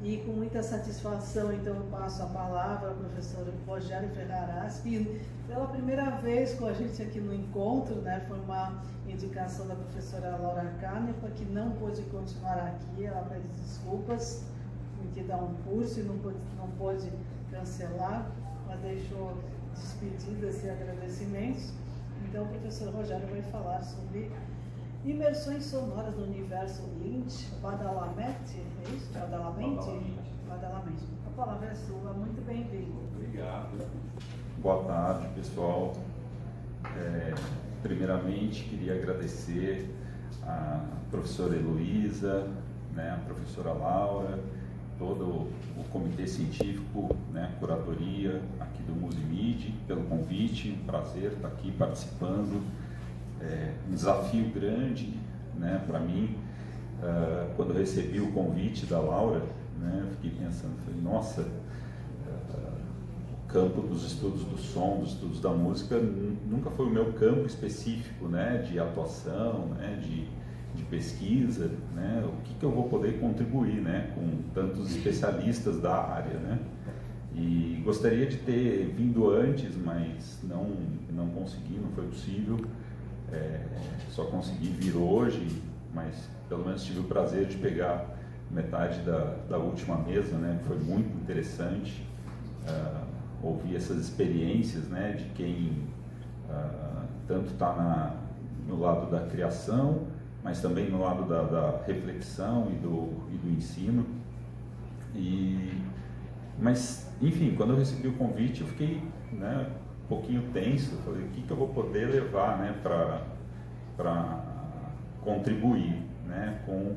E com muita satisfação, então, eu passo a palavra ao professor Rogério Ferraras, que pela primeira vez com a gente aqui no encontro, né, foi uma indicação da professora Laura Canepa, que não pôde continuar aqui, ela pede desculpas, porque dá um curso e não pôde cancelar, mas deixou despedidas e agradecimentos. Então, o professor Rogério vai falar sobre imersões sonoras no universo Lynch, Badalamenti, é isso? Badalamenti? Badalamenti. A palavra é sua, muito bem-vindo. Obrigado. Boa tarde, pessoal. Primeiramente, queria agradecer a professora Heloísa, né, a professora Laura, todo o comitê científico, né, curatoria aqui do Musimid, pelo convite, um prazer estar aqui participando. Um desafio grande, né, para mim. Quando eu recebi o convite da Laura, né, eu fiquei pensando, falei, nossa, o campo dos estudos do som, dos estudos da música, nunca foi o meu campo específico, né, de atuação, né, de pesquisa, né, o que eu vou poder contribuir, né, com tantos especialistas da área, né. E gostaria de ter vindo antes, mas não consegui, não foi possível. Só consegui vir hoje, mas pelo menos tive o prazer de pegar metade da última mesa, né? Foi muito interessante ouvir essas experiências, né? De quem tanto está no lado da criação, mas também no lado da reflexão e do ensino. Mas, enfim, quando eu recebi o convite, eu fiquei, né, um pouquinho tenso. Falei, o que eu vou poder levar, né, para contribuir, né, com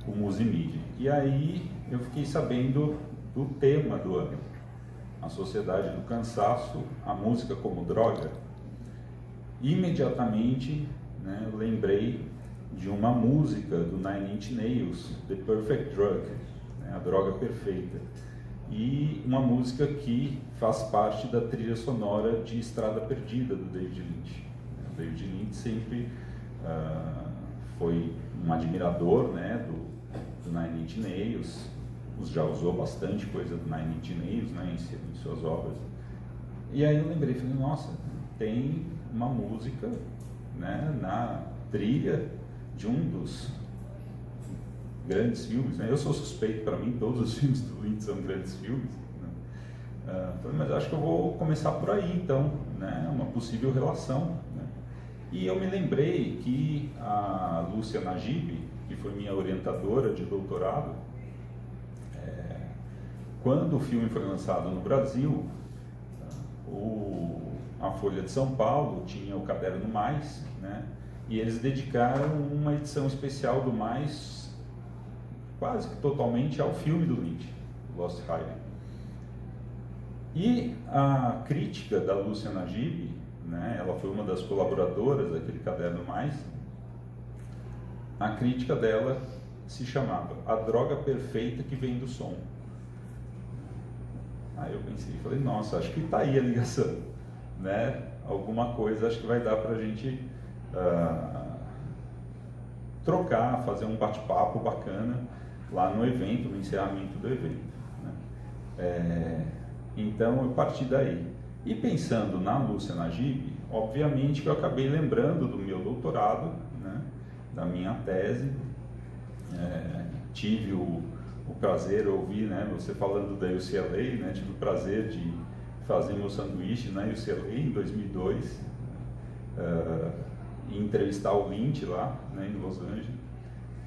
o Musimid. E aí eu fiquei sabendo do tema do ano, a Sociedade do Cansaço, a música como droga. Imediatamente, né, eu lembrei de uma música do Nine Inch Nails, The Perfect Drug, né, a droga perfeita. E uma música que faz parte da trilha sonora de Estrada Perdida, do David Lynch. O David Lynch sempre foi um admirador, né, do Nine Inch Nails, já usou bastante coisa do Nine Inch Nails, né, em suas obras. E aí eu lembrei, falei, nossa, tem uma música, né, na trilha de um dos grandes filmes, né? Eu sou suspeito, para mim todos os filmes do Lynch são grandes filmes, né? Mas acho que eu vou começar por aí, então, né? Uma possível relação, né? E eu me lembrei que a Lúcia Najib, que foi minha orientadora de doutorado, quando o filme foi lançado no Brasil, a Folha de São Paulo tinha o Caderno Mais, né? E eles dedicaram uma edição especial do Mais quase que totalmente ao filme do Lynch, Lost Highway. E a crítica da Lúcia Najib, né, ela foi uma das colaboradoras daquele Caderno Mais, a crítica dela se chamava A Droga Perfeita que Vem do Som. Aí eu pensei, falei, nossa, acho que está aí a ligação, né? Alguma coisa acho que vai dar para a gente trocar, fazer um bate-papo bacana lá no evento, no encerramento do evento, né? Então eu parti daí. E pensando na Lúcia Najib, obviamente que eu acabei lembrando do meu doutorado, né, da minha tese. Tive o prazer de ouvir, né, você falando da UCLA, né, tive o prazer de fazer meu sanduíche na UCLA em 2002, e entrevistar o Lynch lá, né, em Los Angeles.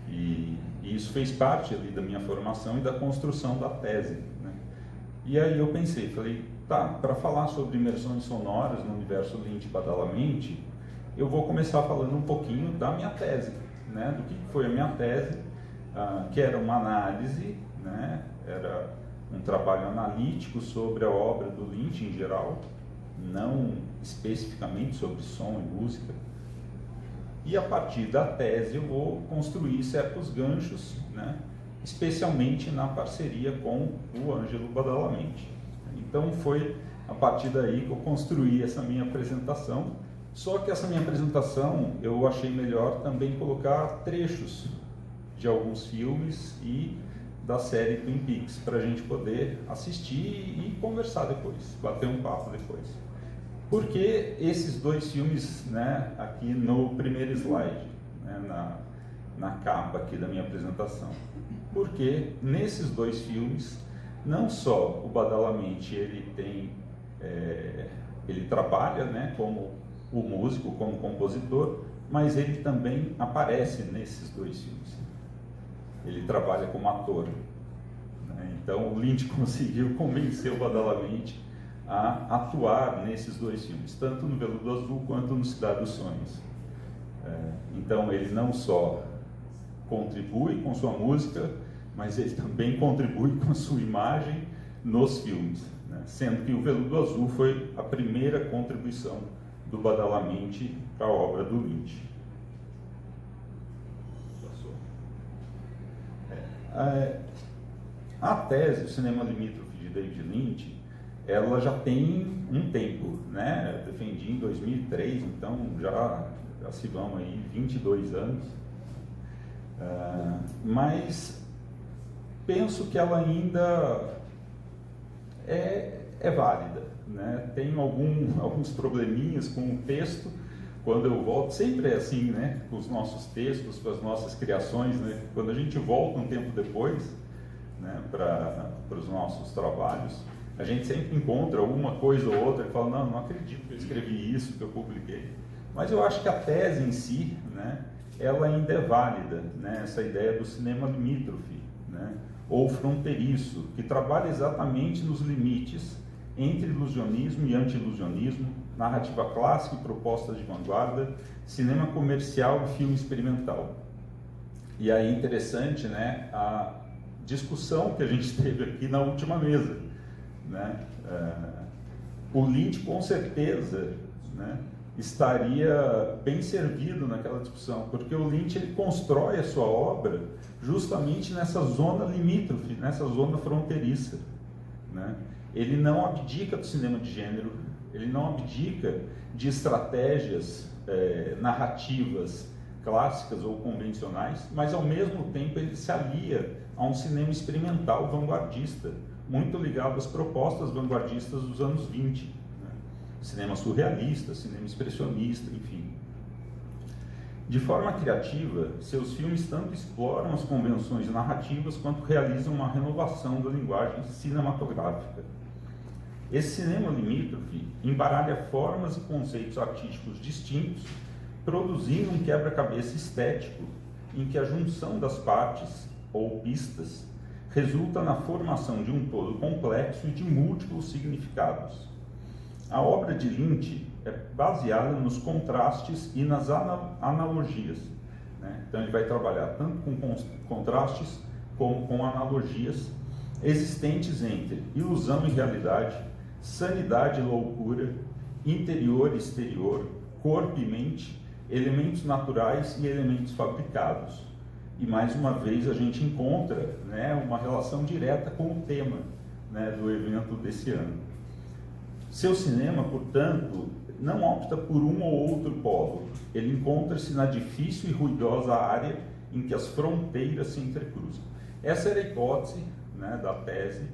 E isso fez parte ali da minha formação e da construção da tese, né? E aí eu pensei, falei, tá, para falar sobre imersões sonoras no universo Lynch Badalamenti, eu vou começar falando um pouquinho da minha tese, né? Do que foi a minha tese, que era uma análise, né? Era um trabalho analítico sobre a obra do Lynch em geral, não especificamente sobre som e música. E a partir da tese eu vou construir certos ganchos, né, especialmente na parceria com o Ângelo Badalamenti. Então foi a partir daí que eu construí essa minha apresentação. Só que essa minha apresentação eu achei melhor também colocar trechos de alguns filmes e da série Twin Peaks, para a gente poder assistir e conversar depois, bater um papo depois. Por que esses dois filmes, né, aqui no primeiro slide, né, na capa aqui da minha apresentação? Porque nesses dois filmes, não só o Badalamenti ele trabalha, né, como o músico, como compositor, mas ele também aparece nesses dois filmes. Ele trabalha como ator, né? Então o Lynch conseguiu convencer o Badalamenti a atuar nesses dois filmes, tanto no Veludo Azul quanto no Cidade dos Sonhos. Então ele não só contribui com sua música, mas ele também contribui com a sua imagem nos filmes, né? Sendo que o Veludo Azul foi a primeira contribuição do Badalamenti para a obra do Lynch. A tese, o cinema limítrofe de David Lynch, ela já tem um tempo, né? Eu defendi em 2003, então já se vão aí 22 anos. Mas penso que ela ainda é válida, né? Tem alguns probleminhas com o texto. Quando eu volto, sempre é assim, né? Com os nossos textos, com as nossas criações, né? Quando a gente volta um tempo depois, né, para os nossos trabalhos, a gente sempre encontra uma coisa ou outra que fala, não acredito que eu escrevi isso, que eu publiquei. Mas eu acho que a tese em si, né, ela ainda é válida, né? Essa ideia do cinema limítrofe, né, ou fronteiriço, que trabalha exatamente nos limites entre ilusionismo e anti-ilusionismo, narrativa clássica e propostas de vanguarda, cinema comercial e filme experimental. E aí interessante, né, a discussão que a gente teve aqui na última mesa, né? O Lynch com certeza, né, estaria bem servido naquela discussão, porque o Lynch ele constrói a sua obra justamente nessa zona limítrofe, nessa zona fronteiriça, né? Ele não abdica do cinema de gênero, ele não abdica de estratégias narrativas clássicas ou convencionais, mas ao mesmo tempo ele se alia a um cinema experimental vanguardista, muito ligado às propostas vanguardistas dos anos 20, né? Cinema surrealista, cinema expressionista, enfim. De forma criativa, seus filmes tanto exploram as convenções narrativas quanto realizam uma renovação da linguagem cinematográfica. Esse cinema limítrofe embaralha formas e conceitos artísticos distintos, produzindo um quebra-cabeça estético, em que a junção das partes, ou pistas, resulta na formação de um todo complexo e de múltiplos significados. A obra de Lynch é baseada nos contrastes e nas analogias, né? Então ele vai trabalhar tanto com contrastes como com analogias existentes entre ilusão e realidade, sanidade e loucura, interior e exterior, corpo e mente, elementos naturais e elementos fabricados. E mais uma vez a gente encontra, né, uma relação direta com o tema, né, do evento desse ano. Seu cinema, portanto, não opta por um ou outro polo. Ele encontra-se na difícil e ruidosa área em que as fronteiras se entrecruzam. Essa era a hipótese, né, da tese,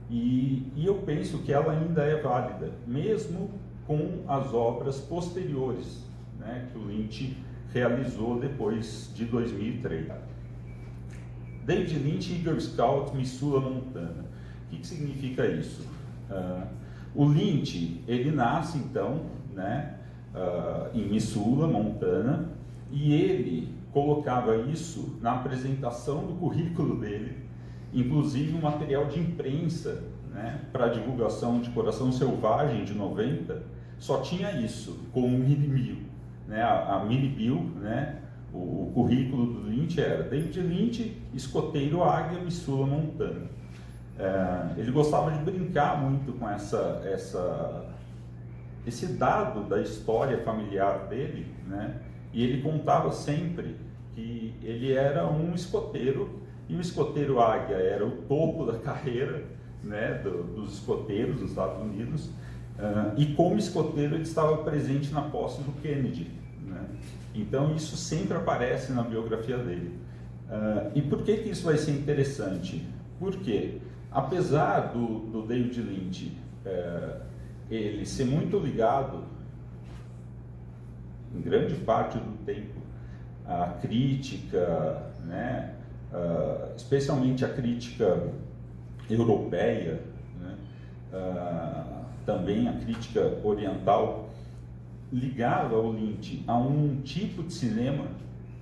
e eu penso que ela ainda é válida, mesmo com as obras posteriores, né, que o Lynch realizou depois de 2003. David Lynch, Eagle Scout, Missoula, Montana. O que significa isso? O Lynch, ele nasce então, né, em Missoula, Montana, e ele colocava isso na apresentação do currículo dele, inclusive um material de imprensa, né, para divulgação de Coração Selvagem de 90, só tinha isso, com um mini-bill, né, a mini-bill, né, o currículo do Lynch era David Lynch, escoteiro Águia, Missoula, Montana. Ele gostava de brincar muito com esse dado da história familiar dele, né? E ele contava sempre que ele era um escoteiro, e o escoteiro Águia era o topo da carreira, né, dos escoteiros dos Estados Unidos, e como escoteiro ele estava presente na posse do Kennedy, né? Então isso sempre aparece na biografia dele. E por que isso vai ser interessante? Por quê? Apesar do David Lynch ele ser muito ligado, em grande parte do tempo, à crítica, né, especialmente a crítica europeia, né, também a crítica oriental, ligava o Lynch a um tipo de cinema,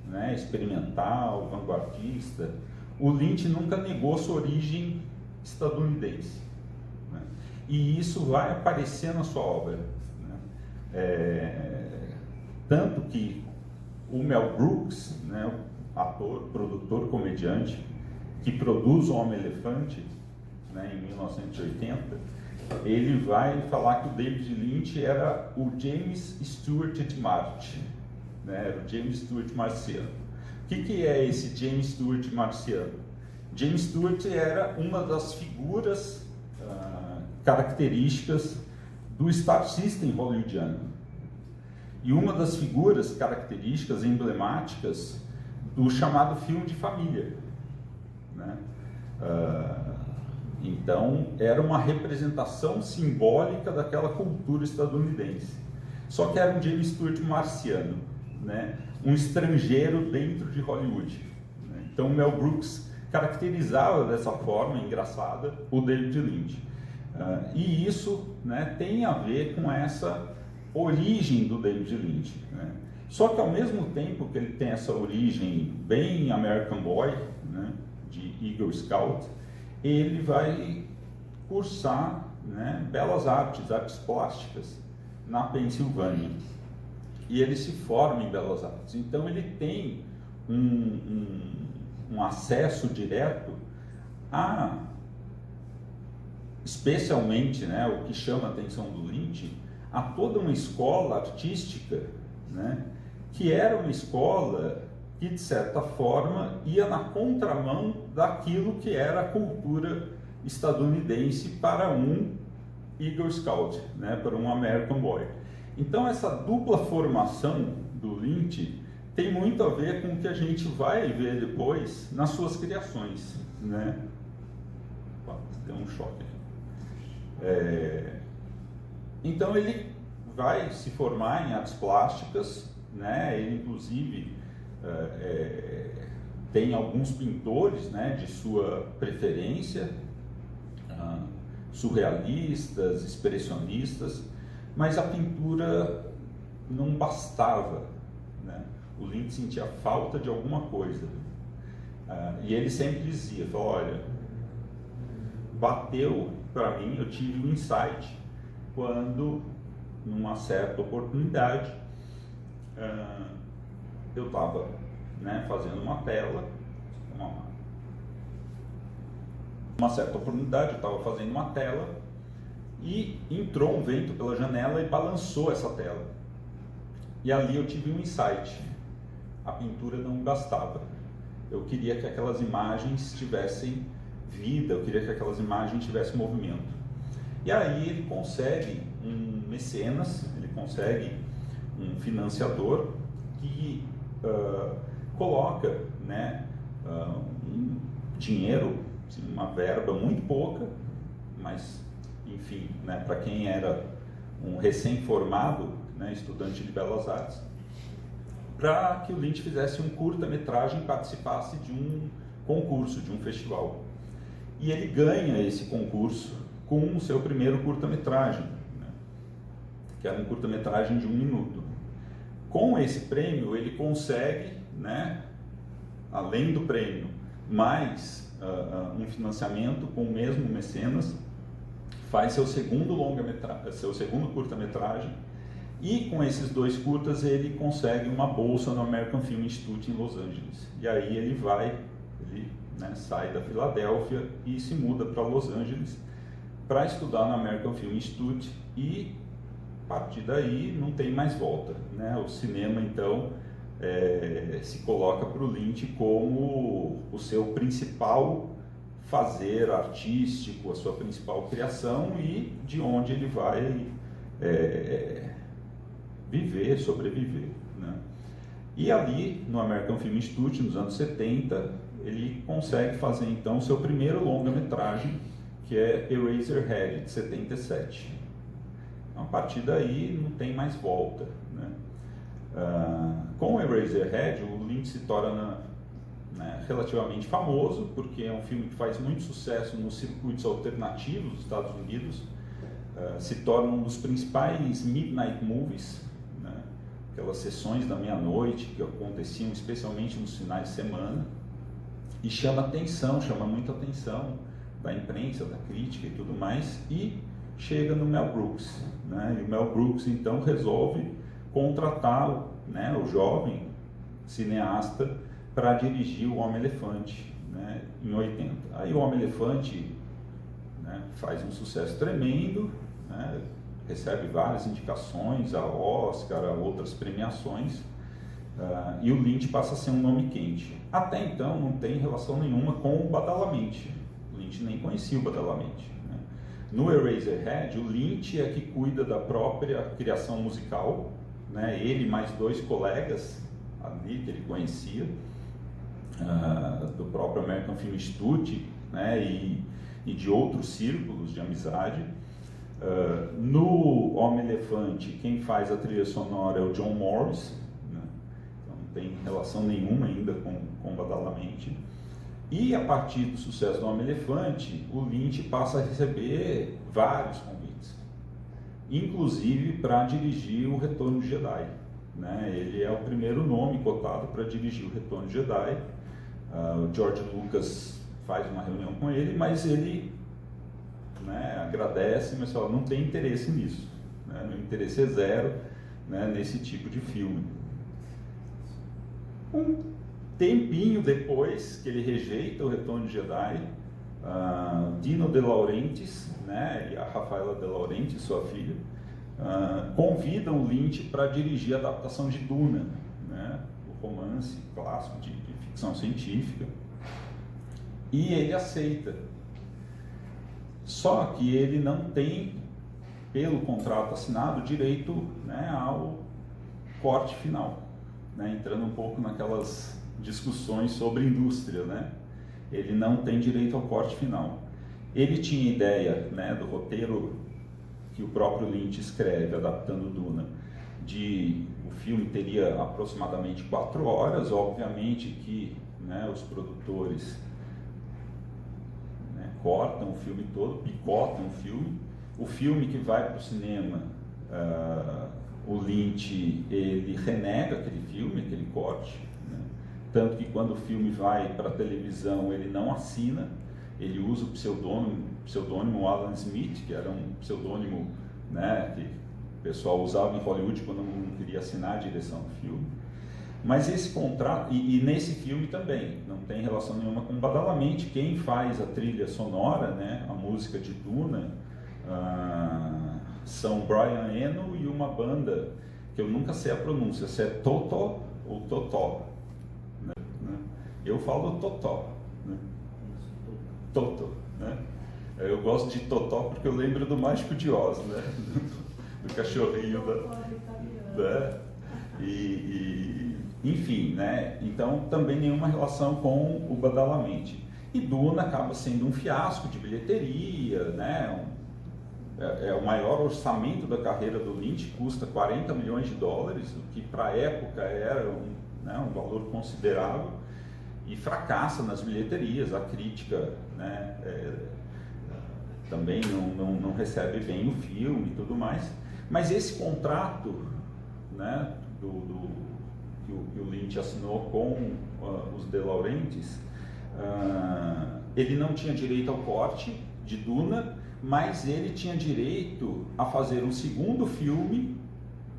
né, experimental, vanguardista. O Lynch nunca negou sua origem estadunidense, né? E isso vai aparecer na sua obra, né? Tanto que o Mel Brooks, né, ator, produtor, comediante, que produz O Homem-Elefante, né, em 1980, ele vai falar que o David Lynch era o James Stewart de Marte, né, era o James Stewart marciano. O que é esse James Stewart marciano? James Stewart era uma das figuras características do Star System hollywoodiano. E uma das figuras características emblemáticas do chamado filme de família, né? Então, era uma representação simbólica daquela cultura estadunidense. Só que era um James Stewart marciano, né? Um estrangeiro dentro de Hollywood, né? Então, o Mel Brooks caracterizava dessa forma engraçada o David Lynch. E isso, né, tem a ver com essa origem do David Lynch, né? Só que ao mesmo tempo que ele tem essa origem bem American Boy, né, de Eagle Scout, ele vai cursar, né, belas artes, artes plásticas, na Pensilvânia. E ele se forma em belas artes. Então ele tem um acesso direto a, especialmente, né, o que chama a atenção do Lynch, a toda uma escola artística, né, que era uma escola que, de certa forma, ia na contramão daquilo que era a cultura estadunidense para um Eagle Scout, né, para um American Boy. Então, essa dupla formação do Lynch tem muito a ver com o que a gente vai ver depois nas suas criações, né? Deu um choque aqui. Então, ele vai se formar em artes plásticas, né? Ele, inclusive, tem alguns pintores, né, de sua preferência, surrealistas, expressionistas, mas a pintura não bastava, né? O Lynch sentia falta de alguma coisa, e ele sempre dizia, olha, bateu para mim, eu tive um insight quando, numa certa oportunidade, eu estava, né, fazendo uma tela, uma certa oportunidade, eu estava fazendo uma tela e entrou um vento pela janela e balançou essa tela. E ali eu tive um insight, a pintura não bastava. Eu queria que aquelas imagens tivessem vida, eu queria que aquelas imagens tivessem movimento. E aí ele consegue um mecenas, ele consegue um financiador que coloca, né, um dinheiro, assim, uma verba muito pouca, mas enfim, né, para quem era um recém-formado, né, estudante de belas artes, para que o Lynch fizesse um curta-metragem e participasse de um concurso, de um festival. E ele ganha esse concurso com o seu primeiro curta-metragem, né, que era um curta-metragem de 1 minuto. Com esse prêmio, ele consegue, né, além do prêmio, mais um financiamento com o mesmo mecenas, faz seu segundo longa-metragem, seu segundo curta-metragem, e com esses 2 curtas ele consegue uma bolsa no American Film Institute em Los Angeles. E aí ele vai, né, sai da Filadélfia e se muda para Los Angeles para estudar no American Film Institute, e a partir daí não tem mais volta, né? O cinema então se coloca para o Lynch como o seu principal fazer artístico, a sua principal criação, e de onde ele vai viver, sobreviver, né? E ali no American Film Institute, nos anos 70, ele consegue fazer então o seu primeiro longa-metragem, que é Eraserhead, de 77. A partir daí não tem mais volta, né? Com Eraserhead, o Lynch se torna, né, relativamente famoso, porque é um filme que faz muito sucesso nos circuitos alternativos dos Estados Unidos, se torna um dos principais midnight movies, né, aquelas sessões da meia-noite que aconteciam especialmente nos finais de semana, e chama muita atenção da imprensa, da crítica e tudo mais, e chega no Mel Brooks, né, e o Mel Brooks então resolve contratar, né, o jovem cineasta para dirigir O Homem-Elefante, né, em 80. Aí o Homem-Elefante, né, faz um sucesso tremendo, né, recebe várias indicações a Oscar, a outras premiações, e o Lynch passa a ser um nome quente. Até então não tem relação nenhuma com o Badalamenti. O Lynch nem conhecia o Badalamenti, né? No Eraserhead, o Lynch é que cuida da própria criação musical, né? Ele mais 2 colegas ali que ele conhecia, do próprio American Film Institute, né? E de outros círculos de amizade. No Homem-Elefante, quem faz a trilha sonora é o John Morris, né? Então não tem relação nenhuma ainda com Badalamenti. E a partir do sucesso do Homem-Elefante, o Lynch passa a receber vários convites, inclusive para dirigir o Retorno de Jedi, né? Ele é o primeiro nome cotado para dirigir o Retorno de Jedi. O George Lucas faz uma reunião com ele, mas ele, né, agradece, mas fala, não tem interesse nisso, né? O interesse é zero, né, nesse tipo de filme. Um tempinho depois que ele rejeita o Retorno de Jedi, Dino De Laurentiis, né, e a Rafaela De Laurentiis, sua filha, convidam o Lynch para dirigir a adaptação de Duna, né, o romance clássico de ficção científica, e ele aceita. Só que ele não tem, pelo contrato assinado, direito, né, ao corte final, né, entrando um pouco naquelas discussões sobre indústria, né? Ele não tem direito ao corte final. Ele tinha ideia, né, do roteiro que o próprio Lynch escreve, adaptando Duna, o filme teria aproximadamente 4 horas, obviamente que, né, os produtores, né, cortam o filme todo, picotam o filme que vai para o cinema, o Lynch, ele renega aquele filme, aquele corte, né? Tanto que quando o filme vai para a televisão, ele não assina, ele usa o pseudônimo Alan Smith, que era um pseudônimo, né, que o pessoal usava em Hollywood quando não queria assinar a direção do filme. Mas esse contrato, e nesse filme também, não tem relação nenhuma com Badalamenti. Quem faz a trilha sonora, né, a música de Duna, são Brian Eno e uma banda que eu nunca sei a pronúncia, se é Totó ou Totó, né? Eu falo Totó, né? Totó, né? Eu gosto de Totó porque eu lembro do Mágico de Oz, né? Do cachorrinho né? Enfim, né? Então também nenhuma relação com o Badalamenti. E Duna acaba sendo um fiasco de bilheteria, né? É o maior orçamento da carreira do Lynch, custa $40 milhões, o que para a época era um valor considerável, e fracassa nas bilheterias. A crítica, né, também não recebe bem o filme e tudo mais. Mas esse contrato, né, que o Lynch assinou com os De Laurentiis, ele não tinha direito ao corte de Duna, mas ele tinha direito a fazer um segundo filme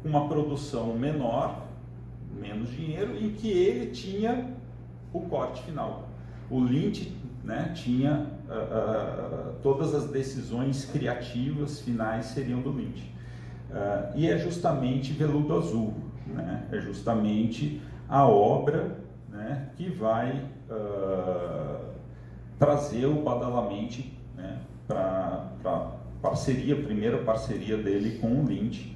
com uma produção menor, menos dinheiro, em que ele tinha o corte final. O Lynch, né, tinha todas as decisões criativas finais seriam do Lynch. E é justamente Veludo Azul, né, é justamente a obra, né, que vai trazer o Badalamenti, né, para primeira parceria dele com o Lynch.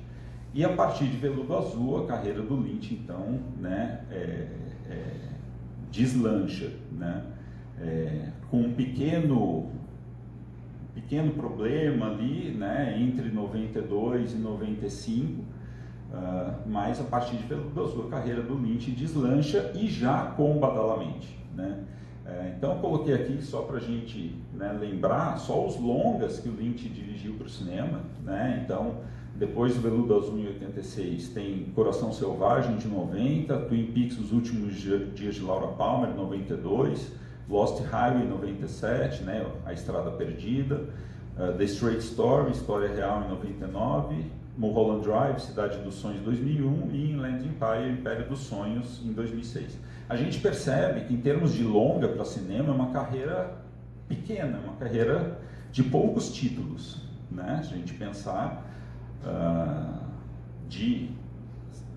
E a partir de Veludo Azul, a carreira do Lynch, então, né, deslancha, né? com um pequeno problema ali, né, entre 92 e 95, mas a partir de Veludo Azul a carreira do Lynch deslancha, e já com Badalamente, né? Então eu coloquei aqui só para a gente, né, lembrar só os longas que o Lynch dirigiu para o cinema, né? Então, depois do Veludo Azul em 86 tem Coração Selvagem de 90, Twin Peaks Os Últimos Dias de Laura Palmer 92, Lost Highway 97, né, A Estrada Perdida, The Straight Story, História Real em 99, Mulholland Drive, Cidade dos Sonhos 2001 e Inland Empire, Império dos Sonhos em 2006. A gente percebe que em termos de longa para cinema é uma carreira pequena, uma carreira de poucos títulos, né? Se a gente pensar de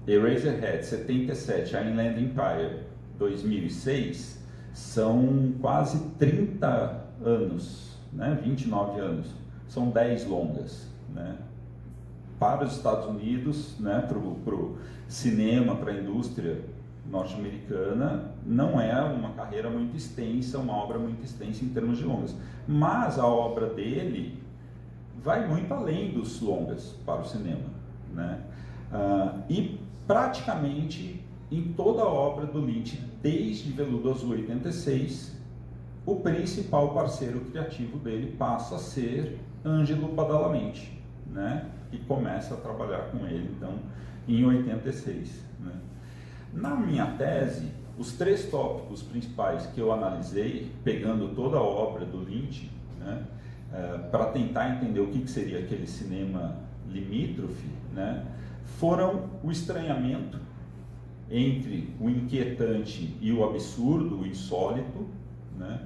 Eraserhead 77 a Inland Empire 2006, são quase 30 anos, né? 29 anos, são 10 longas, né? Para os Estados Unidos, né? Para o cinema, para a indústria norte-americana, não é uma carreira muito extensa, uma obra muito extensa em termos de longas, mas a obra dele vai muito além dos longas para o cinema, né? E praticamente em toda a obra do Lynch, desde Veludo Azul 86, o principal parceiro criativo dele passa a ser Angelo Badalamenti, né? Que começa a trabalhar com ele, então, em 86. Né? Na minha tese, os 3 tópicos principais que eu analisei, pegando toda a obra do Lynch, né, para tentar entender o que seria aquele cinema limítrofe, né, foram o estranhamento entre o inquietante e o absurdo, o insólito, né,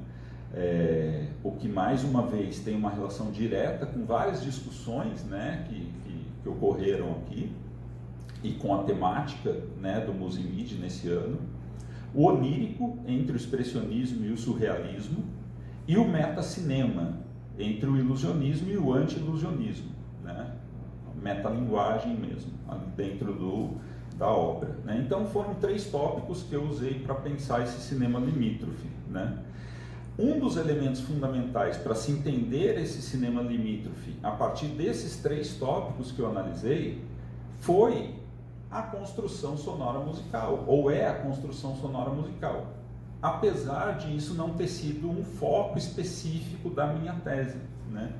o que mais uma vez tem uma relação direta com várias discussões, né, que ocorreram aqui, e com a temática, né, do Musimid nesse ano, o onírico entre o expressionismo e o surrealismo, e o metacinema entre o ilusionismo e o anti-ilusionismo, né, metalinguagem mesmo, dentro da obra, né? Então foram 3 tópicos que eu usei para pensar esse cinema limítrofe, né? Um dos elementos fundamentais para se entender esse cinema limítrofe a partir desses 3 tópicos que eu analisei foi a construção sonora musical, ou é a construção sonora musical, apesar de isso não ter sido um foco específico da minha tese, né?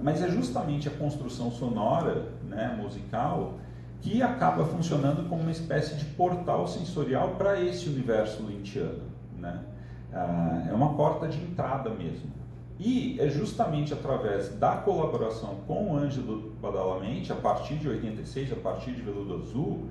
Mas é justamente a construção sonora, né, musical, que acaba funcionando como uma espécie de portal sensorial para esse universo lynchiano, né? É uma porta de entrada mesmo. E é justamente através da colaboração com o Angelo Badalamenti, a partir de 86, a partir de Veludo Azul,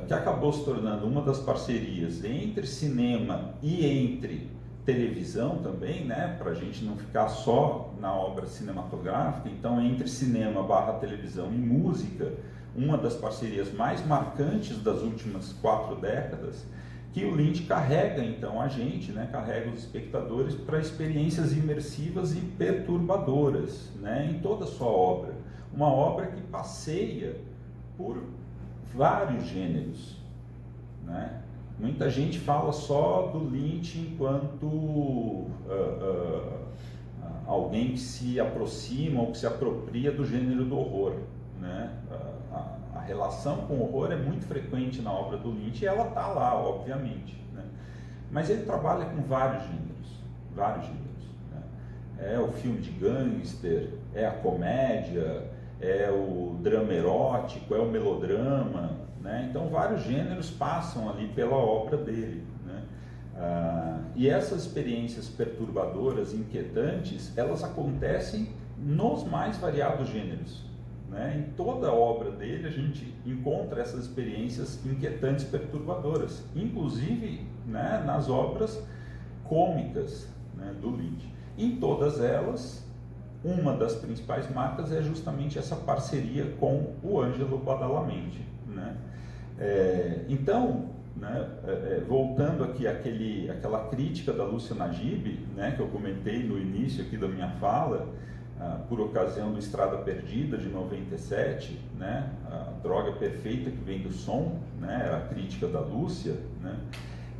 que acabou se tornando uma das parcerias entre cinema e entre televisão também, né, para a gente não ficar só na obra cinematográfica. Então, entre cinema / televisão e música, uma das parcerias mais marcantes das últimas 4 décadas, que o Lynch carrega então a gente, né, carrega os espectadores para experiências imersivas e perturbadoras, né, em toda a sua obra. Uma obra que passeia por vários gêneros, né? Muita gente fala só do Lynch enquanto alguém que se aproxima ou que se apropria do gênero do horror, né? A relação com o horror é muito frequente na obra do Lynch, e ela está lá, obviamente, né? Mas ele trabalha com vários gêneros, né? É o filme de gangster, é a comédia, é o drama erótico, é o melodrama, né? Então vários gêneros passam ali pela obra dele, né? E essas experiências perturbadoras, inquietantes, elas acontecem nos mais variados gêneros, né? Em toda a obra dele a gente encontra essas experiências inquietantes, perturbadoras, inclusive, né, nas obras cômicas, né, do Lynch. Em todas elas, uma das principais marcas é justamente essa parceria com o Angelo Badalamenti, né? Então, né, voltando aqui àquela crítica da Lúcia Najib, né, que eu comentei no início aqui da minha fala, por ocasião do Estrada Perdida de 97, né, a droga perfeita que vem do som, né, era a crítica da Lúcia, né,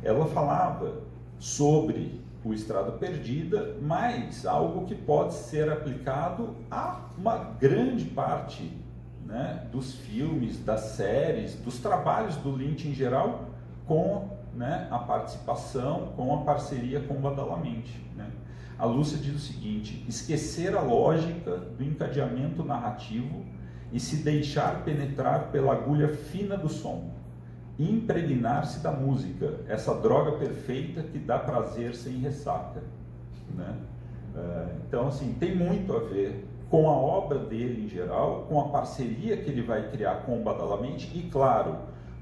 ela falava sobre o Estrada Perdida, mas algo que pode ser aplicado a uma grande parte, né, dos filmes, das séries, dos trabalhos do Lynch em geral, com, né, a participação, com a parceria com o Badalamenti, né? A Lúcia diz o seguinte: esquecer a lógica do encadeamento narrativo e se deixar penetrar pela agulha fina do som, e impregnar-se da música, essa droga perfeita que dá prazer sem ressaca, né? Então, assim, tem muito a ver com a obra dele em geral, com a parceria que ele vai criar com o Badalamenti e, claro,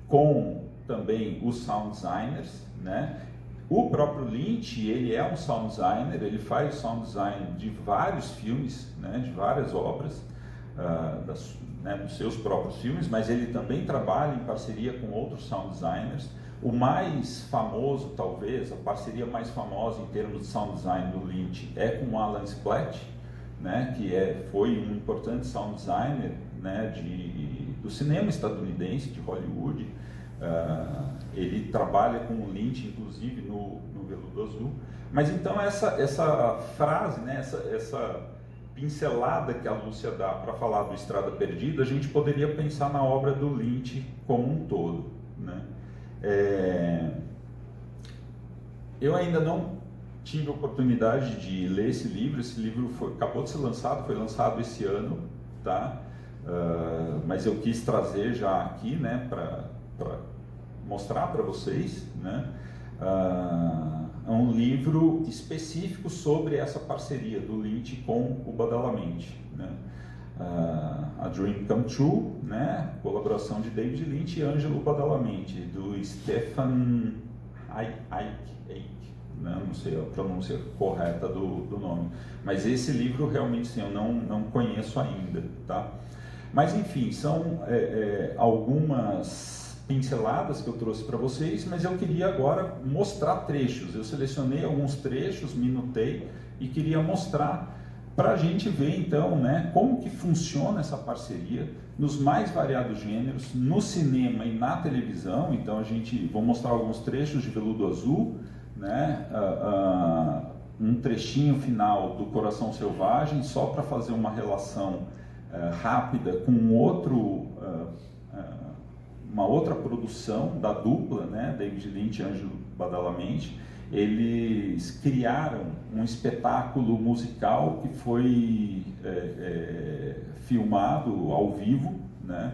com também os sound designers, né? O próprio Lynch, ele é um sound designer, ele faz sound design de vários filmes, né, de várias obras, né, dos seus próprios filmes, mas ele também trabalha em parceria com outros sound designers. O mais famoso, talvez, a parceria mais famosa em termos de sound design do Lynch é com o Alan Splatt, né, que foi um importante sound designer, né, do cinema estadunidense, de Hollywood. Ele trabalha com o Lynch, inclusive, no Veludo Azul. Mas então essa frase, né, essa pincelada que a Lúcia dá para falar do Estrada Perdida, a gente poderia pensar na obra do Lynch como um todo, né? Eu ainda não tive a oportunidade de ler esse livro. Esse livro acabou de ser lançado, foi lançado esse ano, tá? Mas eu quis trazer já aqui, né, para mostrar para vocês, né? É um livro específico sobre essa parceria do Lynch com o Badalamenti, né? A Dream Come True, né? Colaboração de David Lynch e Angelo Badalamenti, do Stefan Eich, né? Não sei a pronúncia correta do nome, mas esse livro realmente, sim, eu não conheço ainda, tá? Mas enfim, são algumas pinceladas que eu trouxe para vocês, mas eu queria agora mostrar trechos. Eu selecionei alguns trechos, minutei e queria mostrar para a gente ver então, né, como que funciona essa parceria nos mais variados gêneros, no cinema e na televisão. Então vou mostrar alguns trechos de Veludo Azul, né, um trechinho final do Coração Selvagem, só para fazer uma relação rápida com uma outra produção da dupla, né, David Lynch e Angelo Badalamenti. Eles criaram um espetáculo musical que foi filmado ao vivo, né,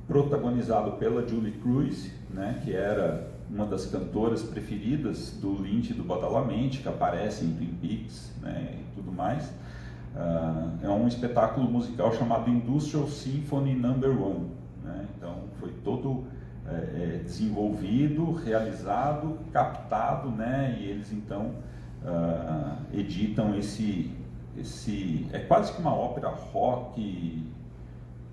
protagonizado pela Julie Cruz, né, que era uma das cantoras preferidas do Lynch e do Badalamenti, que aparece em Twin Peaks, né, e tudo mais. É um espetáculo musical chamado Industrial Symphony No. 1, né? Então foi todo desenvolvido, realizado, captado, né? E eles então editam esse é quase que uma ópera rock,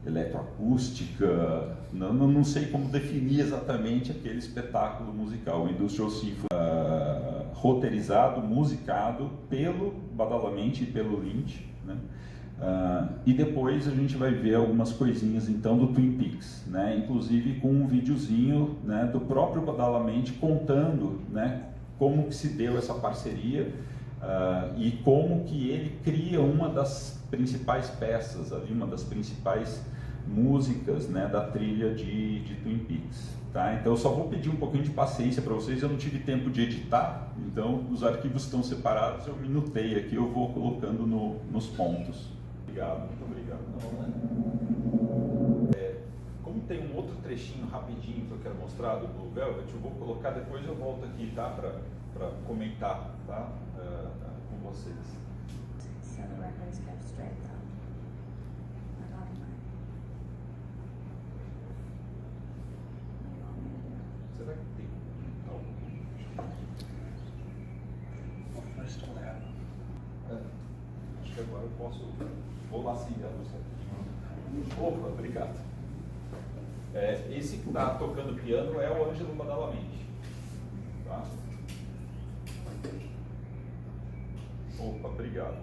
eletroacústica, não sei como definir exatamente aquele espetáculo musical, o Industrial Symphony, roteirizado, musicado pelo Badalamenti e pelo Lynch, né? E depois a gente vai ver algumas coisinhas então do Twin Peaks, né? Inclusive com um videozinho, né, do próprio Badalamenti contando, né, como que se deu essa parceria e como que ele cria uma das principais peças ali, uma das principais músicas, né, da trilha de Twin Peaks, tá? Então eu só vou pedir um pouquinho de paciência para vocês. Eu não tive tempo de editar, então os arquivos estão separados, eu minutei aqui, eu vou colocando nos pontos. Obrigado, muito obrigado. Como tem um outro trechinho rapidinho que eu quero mostrar do Blue Velvet, eu vou colocar depois, eu volto aqui, tá? Para comentar, tá? Com vocês. So the records go straight though. Not automatic. Será que tem acho que agora eu posso. Vou lá acender a luz aqui. Opa, obrigado. Esse que está tocando piano é o Angelo Badalamenti. Tá? Opa, obrigado.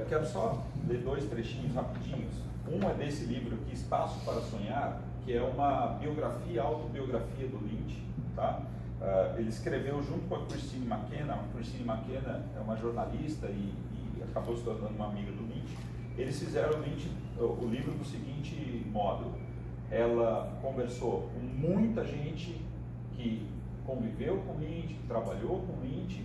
Quero só ler dois trechinhos rapidinhos. Um é desse livro aqui, Espaço para Sonhar, que é uma biografia, autobiografia do Lynch, tá? Ele escreveu junto com a Christine McKenna. A Christine McKenna é uma jornalista e acabou se tornando uma amiga do Lynch. Eles fizeram o livro do seguinte modo: ela conversou com muita gente que conviveu com Lynch, que trabalhou com Lynch,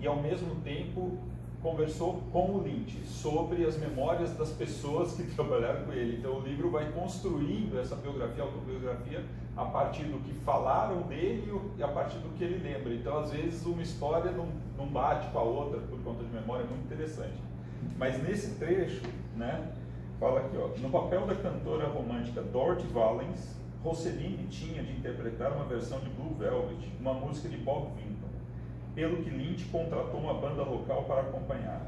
e ao mesmo tempo conversou com o Lynch sobre as memórias das pessoas que trabalharam com ele. Então o livro vai construindo essa biografia, autobiografia, a partir do que falaram dele e a partir do que ele lembra. Então às vezes uma história não bate com a outra por conta de memória, é muito interessante. Mas nesse trecho, né, fala aqui, ó, no papel da cantora romântica Dorothy Valens, Rossellini tinha de interpretar uma versão de Blue Velvet, uma música de Bob Vinton, pelo que Lynch contratou uma banda local para acompanhar.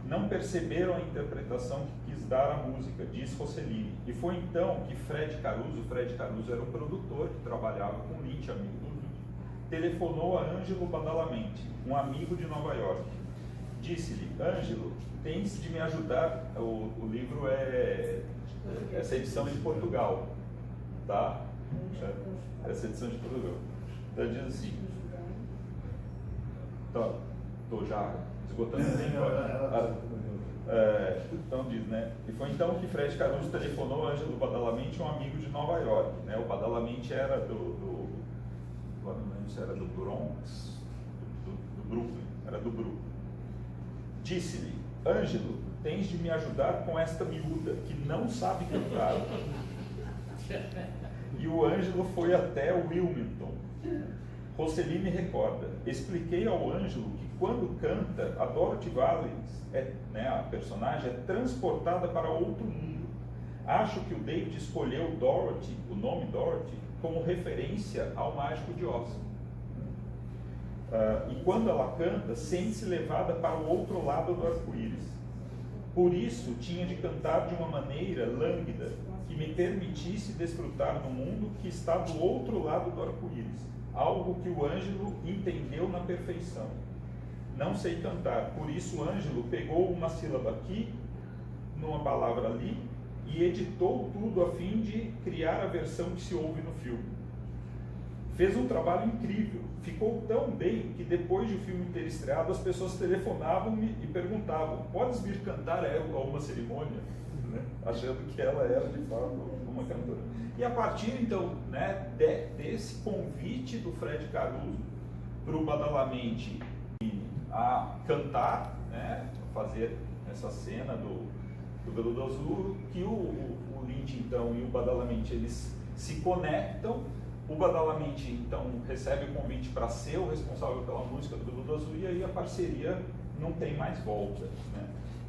Não perceberam a interpretação que quis dar à música, diz Rossellini, e foi então que Fred Caruso era o produtor que trabalhava com Lynch, amigo do Lynch, telefonou a Angelo Badalamenti, um amigo de Nova York. Disse-lhe: Ângelo, tens de me ajudar. O livro essa edição é de Portugal, tá? Essa edição de Portugal. Então diz assim, estou já esgotando o tempo. Então diz, né? E foi então que Fred Caruso telefonou a Ângelo Badalamenti, um amigo de Nova York, né? O Badalamenti era não lembro se era do Bronx, do Brooklyn, era do Brooklyn. Disse-lhe: Ângelo, tens de me ajudar com esta miúda que não sabe cantar. E o Ângelo foi até o Wilmington. Rossellini recorda: expliquei ao Ângelo que quando canta, a Dorothy Valens, a personagem, é transportada para outro mundo. Acho que o David escolheu Dorothy, o nome Dorothy, como referência ao Mágico de Oz. E quando ela canta, sente-se levada para o outro lado do arco-íris. Por isso, tinha de cantar de uma maneira lânguida, que me permitisse desfrutar do mundo que está do outro lado do arco-íris, algo que o Ângelo entendeu na perfeição. Não sei cantar, por isso Ângelo pegou uma sílaba aqui, numa palavra ali, e editou tudo a fim de criar a versão que se ouve no filme. Fez um trabalho incrível, ficou tão bem que depois de o filme ter estreado, as pessoas telefonavam-me e perguntavam: podes vir cantar a uma cerimônia? Né? Achando que ela era de fato uma cantora. E a partir então, né, desse convite do Fred Caruso para o Badalamenti a cantar, né, fazer essa cena do Veludo Azul, que o Lynch então e o Badalamenti eles se conectam. O Badalamenti então recebe o convite para ser o responsável pela música do Veludo Azul, e aí a parceria não tem mais volta, né?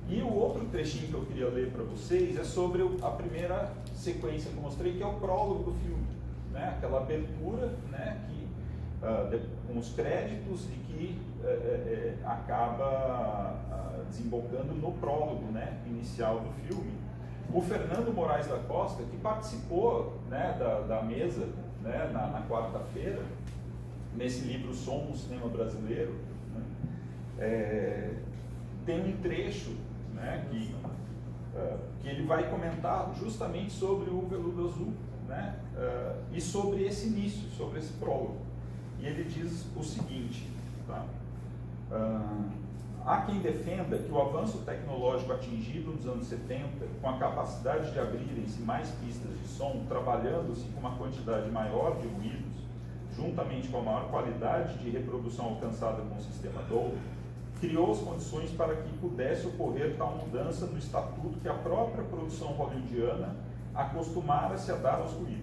E o outro trechinho que eu queria ler para vocês é sobre a primeira sequência que eu mostrei, que é o prólogo do filme, né? Aquela abertura, né, com os créditos e que acaba desembocando no prólogo, né, inicial do filme. O Fernando Moraes da Costa, que participou, né, da mesa, né, na quarta-feira, nesse livro Somos Cinema Brasileiro, né, tem um trecho, né, que ele vai comentar justamente sobre o Veludo Azul, né, e sobre esse início, sobre esse prólogo. E ele diz o seguinte, tá? Há quem defenda que o avanço tecnológico atingido nos anos 70, com a capacidade de abrirem-se mais pistas de som, trabalhando-se com uma quantidade maior de ruídos, juntamente com a maior qualidade de reprodução alcançada com o sistema Dolby, criou as condições para que pudesse ocorrer tal mudança no estatuto que a própria produção hollywoodiana acostumara-se a dar aos ruídos.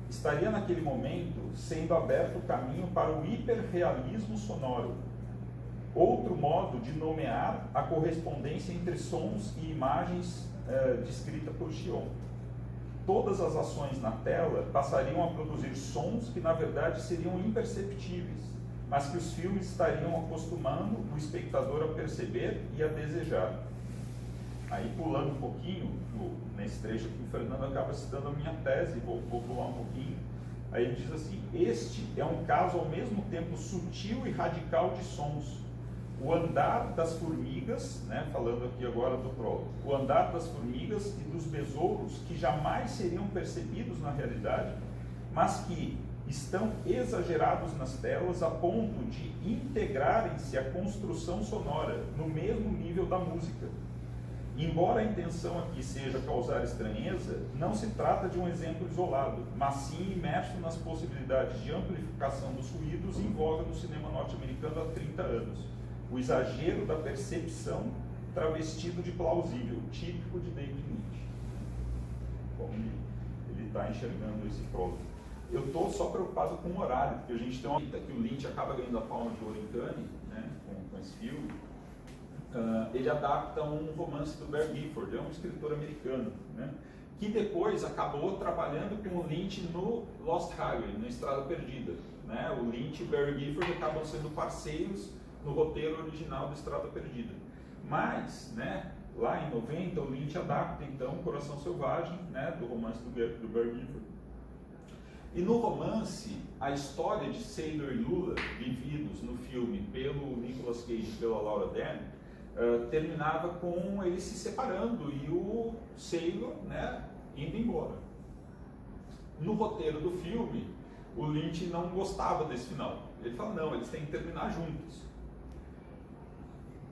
Estaria naquele momento sendo aberto o caminho para o hiperrealismo sonoro, outro modo de nomear a correspondência entre sons e imagens descrita por Chion. Todas as ações na tela passariam a produzir sons que na verdade seriam imperceptíveis, mas que os filmes estariam acostumando o espectador a perceber e a desejar. Aí, pulando um pouquinho, nesse trecho aqui, o Fernando acaba citando a minha tese, vou pular um pouquinho. Aí ele diz assim: este é um caso ao mesmo tempo sutil e radical de sons. O andar das formigas, né, falando aqui agora do prólogo, o andar das formigas e dos besouros que jamais seriam percebidos na realidade, mas que, estão exagerados nas telas a ponto de integrarem-se à construção sonora, no mesmo nível da música. Embora a intenção aqui seja causar estranheza, não se trata de um exemplo isolado, mas sim imerso nas possibilidades de amplificação dos ruídos em voga no cinema norte-americano há 30 anos. O exagero da percepção travestido de plausível, típico de David Lynch. Como ele está enxergando esse prólogo. Eu estou só preocupado com o horário, porque a gente tem uma que o Lynch acaba ganhando a Palma de Ouro em Cannes, né, com esse filme. Ele adapta um romance do Barry Gifford, é um escritor americano, né, que depois acabou trabalhando com o Lynch no Lost Highway, na Estrada Perdida. Né? O Lynch e Barry Gifford acabam sendo parceiros no roteiro original do Estrada Perdida. Mas, né, lá em 90, o Lynch adapta então Coração Selvagem, né, do romance do Barry Gifford. E no romance, a história de Sailor e Lula, vividos no filme pelo Nicolas Cage e pela Laura Dern, terminava com eles se separando e o Sailor, né, indo embora. No roteiro do filme, o Lynch não gostava desse final. Ele fala, não, eles têm que terminar juntos.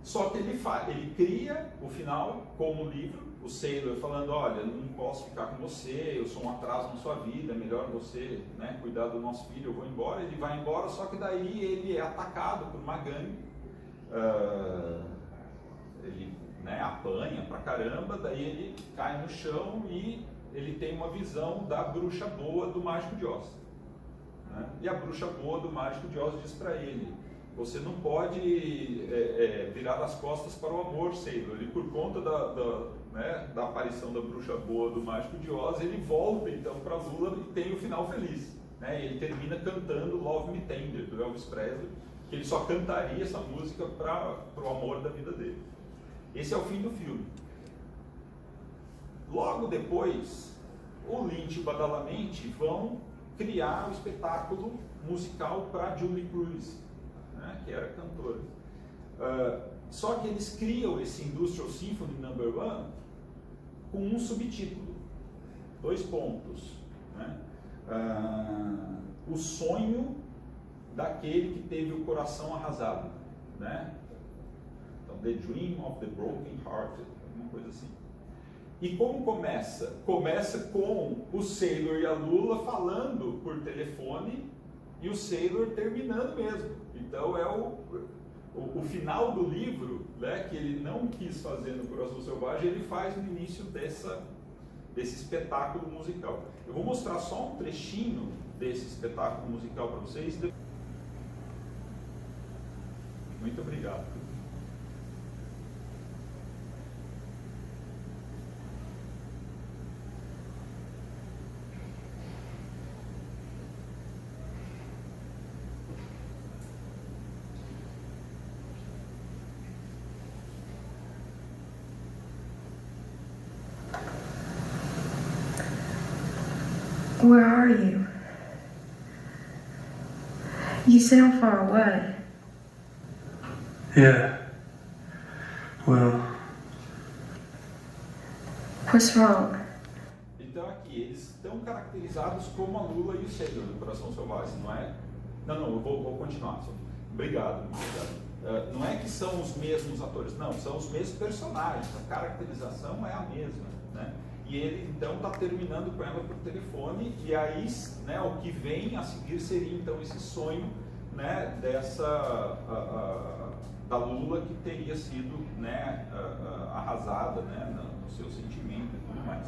Só que ele cria o final como livro, o Sailor falando, olha, não posso ficar com você, eu sou um atraso na sua vida, é melhor você, né, cuidar do nosso filho, eu vou embora. Ele vai embora, só que daí ele é atacado por uma gangue, ele, né, apanha pra caramba, daí ele cai no chão e ele tem uma visão da bruxa boa do Mágico de Oz. Né? E a bruxa boa do Mágico de Oz diz para ele, você não pode virar as costas para o amor, Sailor. E por conta da aparição da bruxa boa do Mágico de Oz, ele volta então para Lula e tem o final feliz. Né? E ele termina cantando Love Me Tender, do Elvis Presley, que ele só cantaria essa música para o amor da vida dele. Esse é o fim do filme. Logo depois, o Lynch e o Badalamenti vão criar o espetáculo musical para Julie Cruz, né, que era cantora. Só que eles criam esse Industrial Symphony No. 1 com um subtítulo, 2 pontos. Né? O sonho daquele que teve o coração arrasado. Né? Então, The Dream of the Broken Hearted, alguma coisa assim. E como começa? Começa com o Sailor e a Lula falando por telefone e o Sailor terminando mesmo. Então é o final do livro, né, que ele não quis fazer no Coração Selvagem, ele faz no início desse espetáculo musical. Eu vou mostrar só um trechinho desse espetáculo musical para vocês. Muito obrigado. Where are you? You sound far away. Yeah. Well. What's wrong? Então aqui, eles estão caracterizados como a Lula e o Sailor do Coração Selvagem, não é? Não, eu vou continuar. Obrigado. Não é que são os mesmos atores, não, são os mesmos personagens, a caracterização é a mesma, né? E ele então está terminando com ela por telefone, e aí, né, o que vem a seguir seria então esse sonho, né, da Lula que teria sido, né, arrasada, né, no seu sentimento e tudo mais.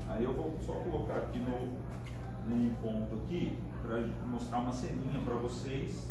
Aí eu vou só colocar aqui num ponto aqui para mostrar uma ceninha para vocês.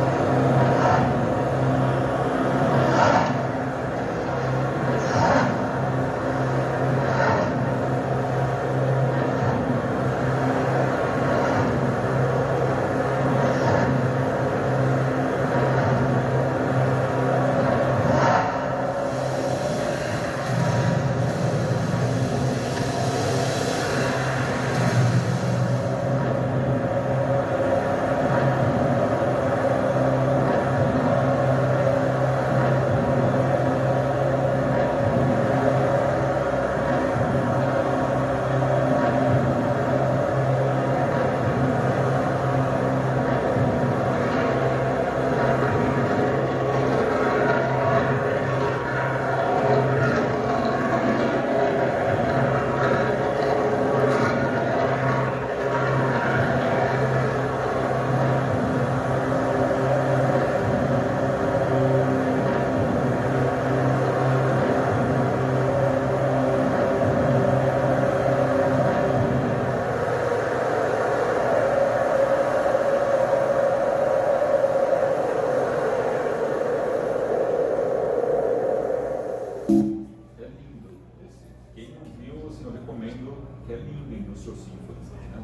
quem não viu, assim, eu recomendo, que é lindo, Industrial Symphony, né?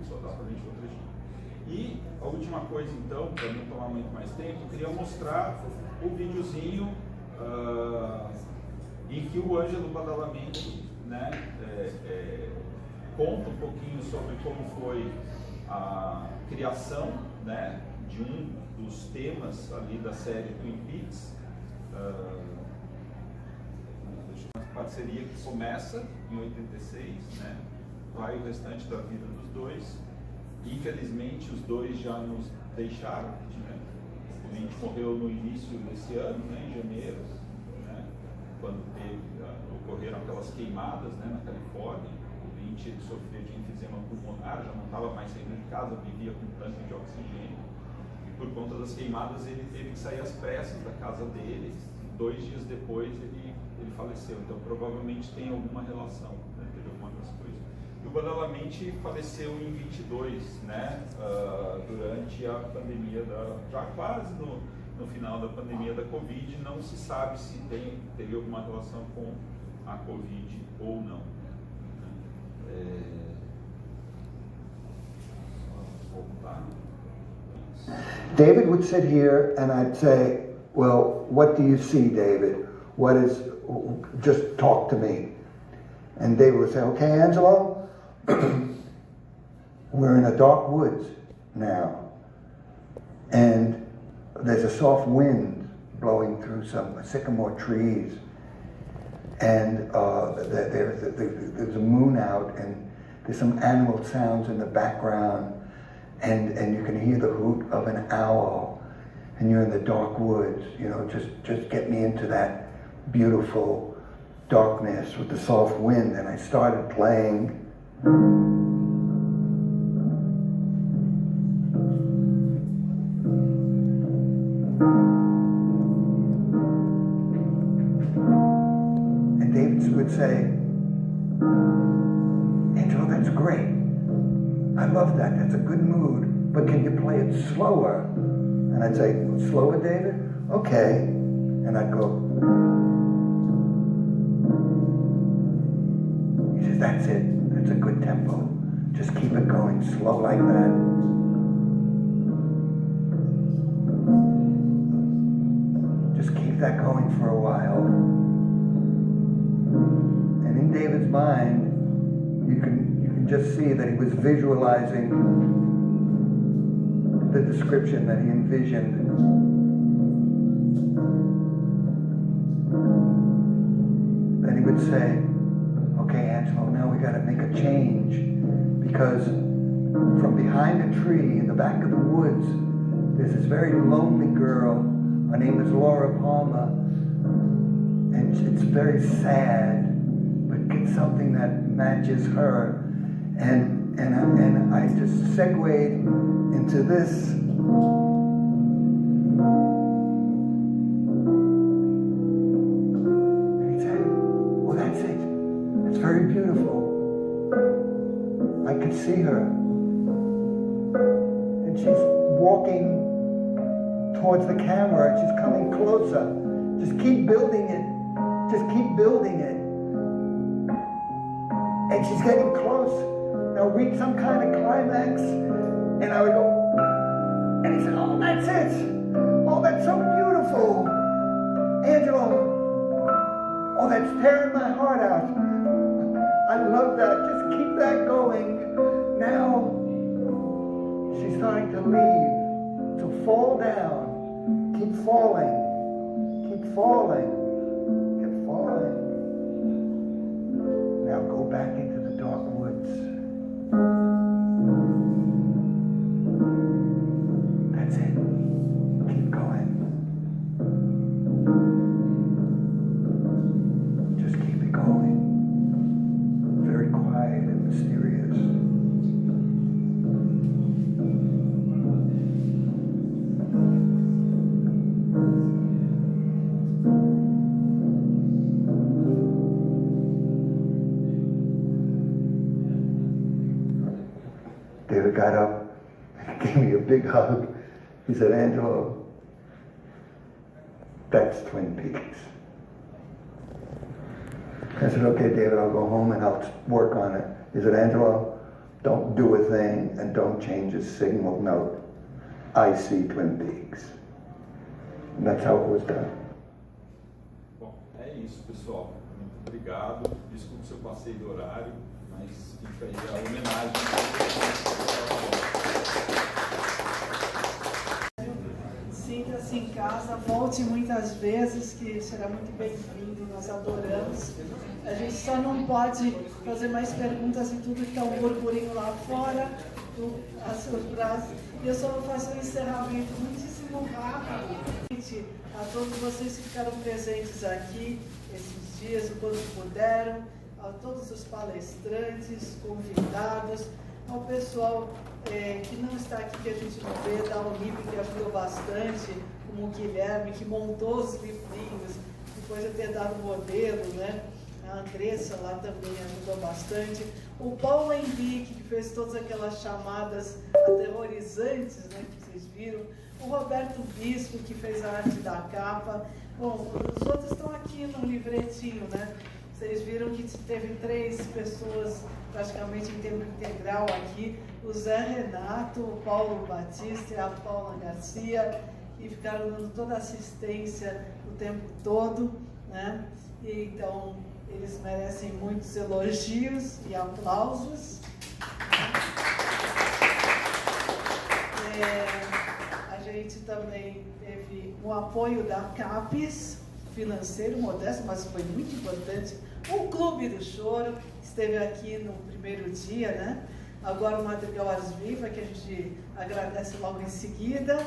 Só dá pra gente outro trechinho. E a última coisa, então, para não tomar muito mais tempo, eu queria mostrar o videozinho em que o Ângelo Badalamenti, né, conta um pouquinho sobre como foi a criação, né, de um dos temas ali da série Twin Peaks, uma parceria que começa em 86, né, vai o restante da vida dos dois. Infelizmente os dois já nos deixaram, né? O Lynch morreu no início desse ano, né, em janeiro, né, quando ocorreram aquelas queimadas, né, na Califórnia. O Lynch ele sofria de enfisema pulmonar, já não estava mais saindo de casa, vivia com tanque de oxigênio. E por conta das queimadas ele teve que sair às pressas da casa dele. 2 dias depois ele faleceu. Então provavelmente tem alguma relação, né, teve alguma das coisas. E o Badalamenti faleceu em 22, né, durante a pandemia, já quase no final da pandemia da Covid. Não se sabe se teve alguma relação com a Covid ou não. Voltar. David would sit here and I'd say, well, what do you see, David? Just talk to me. And David would say, okay, Angelo, we're in a dark woods now, and there's a soft wind blowing through some sycamore trees, and there's a moon out, and there's some animal sounds in the background, and you can hear the hoot of an owl, and you're in the dark woods. You know, just get me into that beautiful darkness with the soft wind. And I started playing. And David would say, Angelo, that's great. I love that. That's a good mood. But can you play it slower? And I'd say, slower, David? Okay. And I'd go. He says, that's it. That's a good tempo. Just keep it going slow like that. Just keep that going for a while. And in David's mind, you can just see that he was visualizing the description that he envisioned. Then he would say, okay, Angelo, now we got to make a change, because from behind a tree in the back of the woods, there's this very lonely girl. Her name is Laura Palmer, and it's very sad, but get something that matches her. And I just segued into this. And he'd say, well, that's it. It's very beautiful. I could see her. And she's walking towards the camera. She's coming closer. Just keep building it. Just keep building it. And she's getting close. Now reach some kind of climax. And I would go, and he said, oh, that's it. Oh, that's so beautiful. Angelo, oh, that's tearing my heart out. I love that. Just keep that going. Now, she's starting to leave. So fall down. Keep falling. Keep falling. Keep falling. Now go back into the dark woods. That's it. Keep going. Just keep it going. Very quiet and mysterious. David got up and gave me a big hug. He said, Angelo, that's Twin Peaks. I said, okay, David, I'll go home and I'll work on it. He said, Angelo, don't do a thing and don't change a single note. I see Twin Peaks. And that's how it was done. Bom, é isso, pessoal. Muito obrigado. Desculpe se eu passei do horário, mas fica aí a homenagem. Sinta-se em casa, volte muitas vezes, que será muito bem-vindo, nós adoramos. A gente só não pode fazer mais perguntas e tudo que está um burburinho lá fora, a seus braços. E eu só vou fazer um encerramento muitíssimo rápido. A todos vocês que ficaram presentes aqui esses dias, o quanto puderam, a todos os palestrantes, convidados, ao pessoal que não está aqui, que a gente não vê, da Unip, que ajudou bastante, como o Guilherme, que montou os livrinhos, depois de ter dado modelo, né? A Andressa lá também ajudou bastante. O Paulo Henrique, que fez todas aquelas chamadas aterrorizantes, né, que vocês viram. O Roberto Bispo, que fez a arte da capa. Bom, os outros estão aqui no livretinho, né? Vocês viram que teve 3 pessoas praticamente em tempo integral aqui. O Zé Renato, o Paulo Batista e a Paula Garcia, que ficaram dando toda a assistência o tempo todo, né? E, então, eles merecem muitos elogios e aplausos. A gente também teve o apoio da CAPES, financeiro, modesto, mas foi muito importante. O Clube do Choro, que esteve aqui no primeiro dia, né? Agora o Madrigal Ars Viva, que a gente agradece logo em seguida.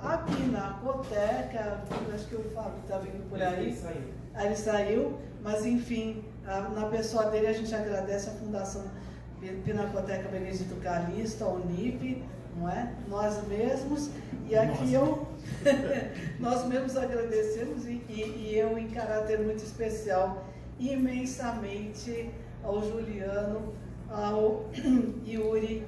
A Pinacoteca, acho que o Fábio está vindo por aí. Ele saiu, mas enfim, na pessoa dele a gente agradece a Fundação Pinacoteca Benedito Calixto, a Unip, não é? Nós mesmos, e aqui nós mesmos agradecemos e eu, em caráter muito especial, imensamente ao Juliano, ao Yuri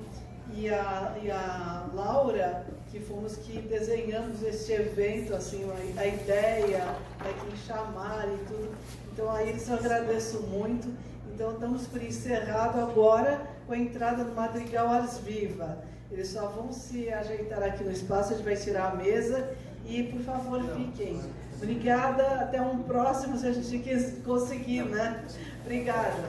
e a Laura, que fomos que desenhamos este evento, assim, a ideia, quem chamar e tudo. Então a eles eu agradeço muito. Então estamos por encerrado agora com a entrada do Madrigal Ars Viva. Eles só vão se ajeitar aqui no espaço, a gente vai tirar a mesa e, por favor, fiquem. Obrigada, até um próximo, se a gente conseguir, né? Obrigada.